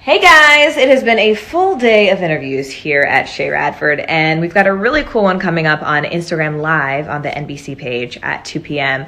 Hey guys, it has been a full day of interviews here at Shea Radford, and we've got a really cool one coming up on Instagram Live on the NBC page at 2 p.m.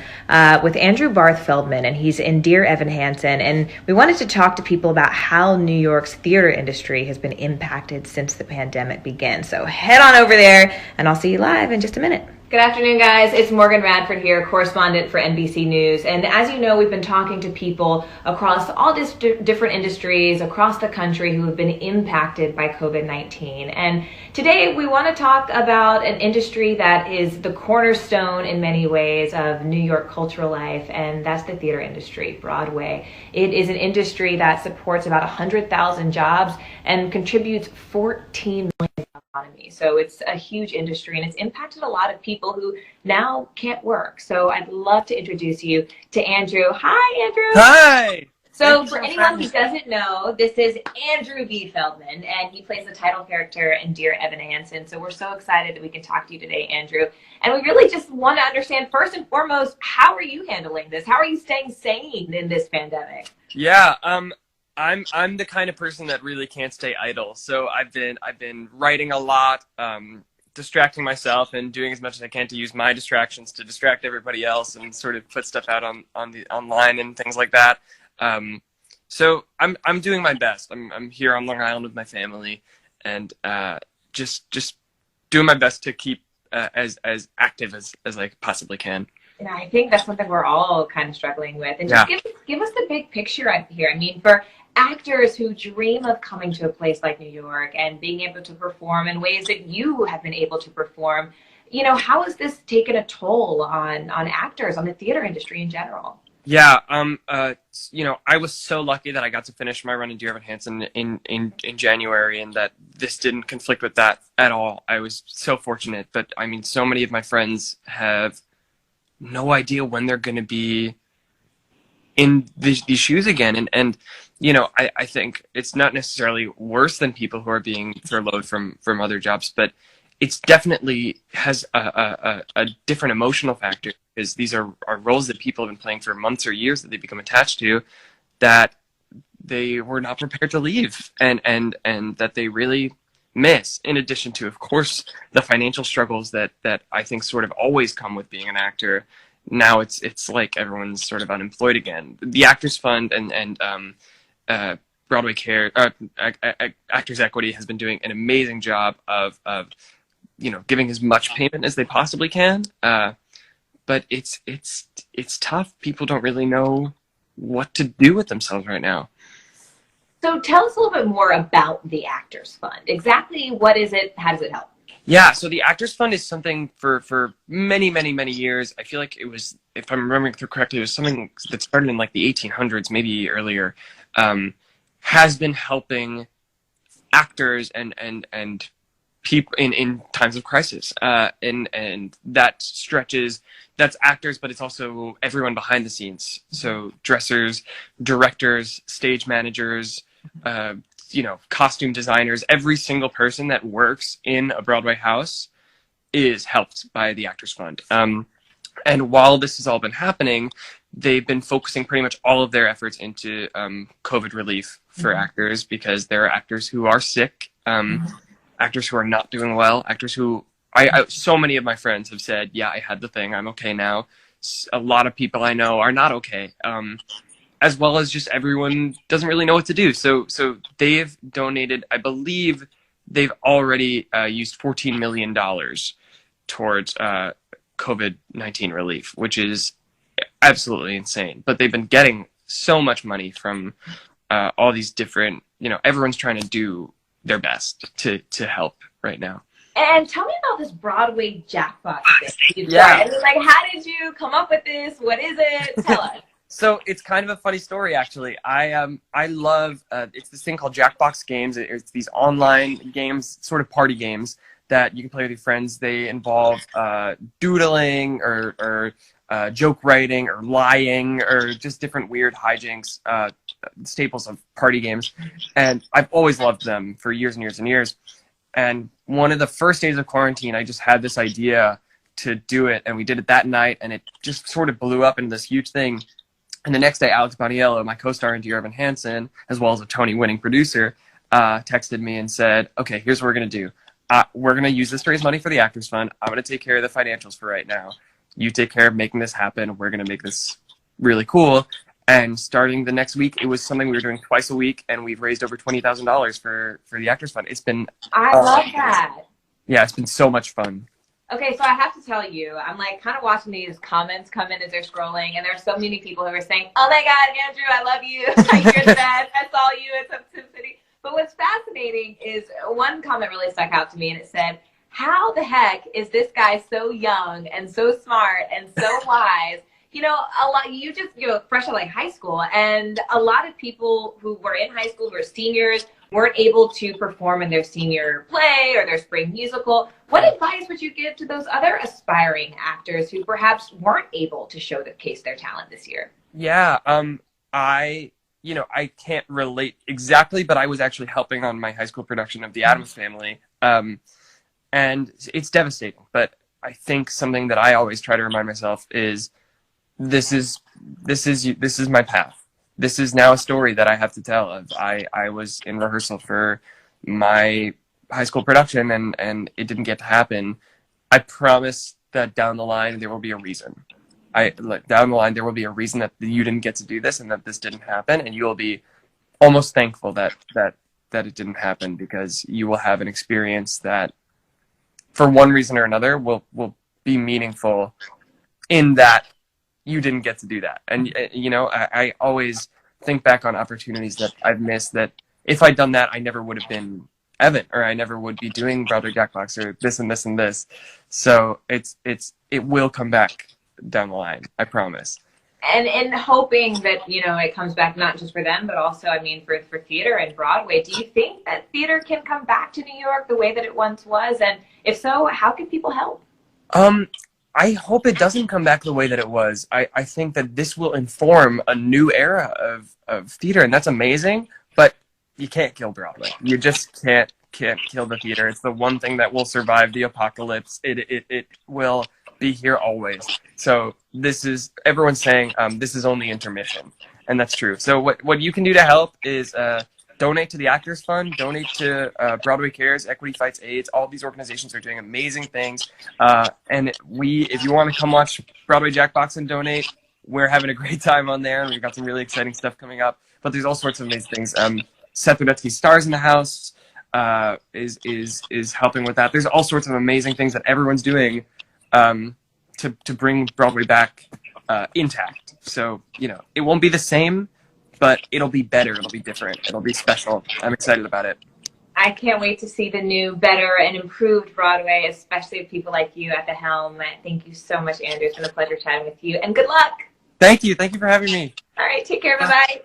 With Andrew Barth Feldman, and he's in Dear Evan Hansen, and we wanted to talk to people about how New York's theater industry has been impacted since the pandemic began. So head on over there, and I'll see you live in just a minute. Good afternoon, guys. It's Morgan Radford here, correspondent for NBC News. And as you know, we've been talking to people across all different industries across the country who have been impacted by COVID-19. And today we want to talk about an industry that is the cornerstone in many ways of New York cultural life, and that's the theater industry, Broadway. It is an industry that supports about 100,000 jobs and contributes 14 million economy. So it's a huge industry, and it's impacted a lot of people who now can't work. So I'd love to introduce you to Andrew. Hi, Andrew. Hi. So for anyone who doesn't know, this is Andrew B. Feldman, and he plays the title character in Dear Evan Hansen. So we're so excited that we can talk to you today, Andrew. And we really just want to understand, first and foremost, how are you handling this? How are you staying sane in this pandemic? Yeah, I'm the kind of person that really can't stay idle. So I've been writing a lot, distracting myself and doing as much as I can to use my distractions to distract everybody else and sort of put stuff out on the online and things like that. So I'm doing my best. I'm here on Long Island with my family, and just doing my best to keep as active as I possibly can. And I think that's something we're all kind of struggling with. And just give us the big picture here. I mean, for actors who dream of coming to a place like New York and being able to perform in ways that you have been able to perform, you know, how has this taken a toll on actors, on the theater industry in general? Yeah, you know, I was so lucky that I got to finish my run in Dear Evan Hansen in January, and that this didn't conflict with that at all. I was so fortunate, but I mean, so many of my friends have no idea when they're going to be in these shoes again. And you know, I think it's not necessarily worse than people who are being furloughed from other jobs, but it's definitely has a different emotional factor, because these are roles that people have been playing for months or years that they become attached to, that they were not prepared to leave, and that they really miss, in addition to, of course, the financial struggles that I think sort of always come with being an actor. Now it's like everyone's sort of unemployed again. The Actors Fund and Broadway Care, Actors Equity has been doing an amazing job of you know, giving as much payment as they possibly can. But it's tough. People don't really know what to do with themselves right now. So tell us a little bit more about the Actors Fund. Exactly what is it? How does it help? Yeah, so the Actors Fund is something for many, many, many years. I feel like it was, if I'm remembering correctly, it was something that started in like the 1800s, maybe earlier, has been helping actors and people in times of crisis. And that stretches, that's actors, but it's also everyone behind the scenes. So dressers, directors, stage managers, you know, costume designers, every single person that works in a Broadway house is helped by the Actors Fund. And while this has all been happening, they've been focusing pretty much all of their efforts into COVID relief for actors, because there are actors who are sick, actors who are not doing well, actors who, so many of my friends have said, yeah, I had the thing, I'm okay now. A lot of people I know are not okay. As well as just everyone doesn't really know what to do. So they've donated, I believe they've already used $14 million towards COVID-19 relief, which is absolutely insane. But they've been getting so much money from all these different, you know, everyone's trying to do their best to help right now. And tell me about this Broadway jackpot thing. Yeah. I mean, like, how did you come up with this? What is it? Tell us. So it's kind of a funny story, actually. I love, it's this thing called Jackbox games. It's these online games, sort of party games that you can play with your friends. They involve doodling or joke writing or lying or just different weird hijinks, staples of party games. And I've always loved them for years and years and years. And one of the first days of quarantine, I just had this idea to do it. And we did it that night, and it just sort of blew up into this huge thing. And the next day, Alex Boniello, my co-star in Dear Evan Hansen, as well as a Tony-winning producer, texted me and said, okay, here's what we're going to do. We're going to use this to raise money for the Actors Fund. I'm going to take care of the financials for right now. You take care of making this happen. We're going to make this really cool. And starting the next week, it was something we were doing twice a week, and we've raised over $20,000 for the Actors Fund. It's been... I love that. Yeah, it's been so much fun. Okay, so I have to tell you, I'm like kind of watching these comments come in as they're scrolling, and there's so many people who are saying, oh my God, Andrew, I love you. You're the best. I saw you at some city. But what's fascinating is one comment really stuck out to me, and it said, how the heck is this guy so young and so smart and so wise? You know, you just, fresh out of like high school, and a lot of people who were in high school, who are seniors, weren't able to perform in their senior play or their spring musical. What advice would you give to those other aspiring actors who perhaps weren't able to showcase their talent this year? Yeah, I can't relate exactly, but I was actually helping on my high school production of The Addams Family, and it's devastating. But I think something that I always try to remind myself is this is my path. This is now a story that I have to tell. I was in rehearsal for my high school production, and it didn't get to happen. I promise that down the line there will be a reason. Down the line there will be a reason that you didn't get to do this and that this didn't happen, and you will be almost thankful that it didn't happen, because you will have an experience that, for one reason or another, will be meaningful in that you didn't get to do that. And I always think back on opportunities that I've missed, that if I'd done that, I never would have been Evan, or I never would be doing Broadway Jackbox, or this and this and this. So it will come back down the line, I promise. And hoping that, it comes back not just for them, but also, for theater and Broadway. Do you think that theater can come back to New York the way that it once was? And if so, how can people help? I hope it doesn't come back the way that it was. I think that this will inform a new era of theater, and that's amazing, but you can't kill Broadway. You just can't kill the theater. It's the one thing that will survive the apocalypse. It will be here always. So everyone's saying this is only intermission, and that's true. So what you can do to help is donate to the Actors Fund, donate to Broadway Cares, Equity Fights AIDS. All these organizations are doing amazing things. And if you want to come watch Broadway Jackbox and donate, we're having a great time on there. We've got some really exciting stuff coming up. But there's all sorts of amazing things. Seth Rudetsky's Stars in the House is helping with that. There's all sorts of amazing things that everyone's doing to bring Broadway back intact. So, it won't be the same, but it'll be better. It'll be different. It'll be special. I'm excited about it. I can't wait to see the new, better, and improved Broadway, especially with people like you at the helm. Thank you so much, Andrew. It's been a pleasure chatting with you, and good luck. Thank you. Thank you for having me. All right. Take care. Bye-bye.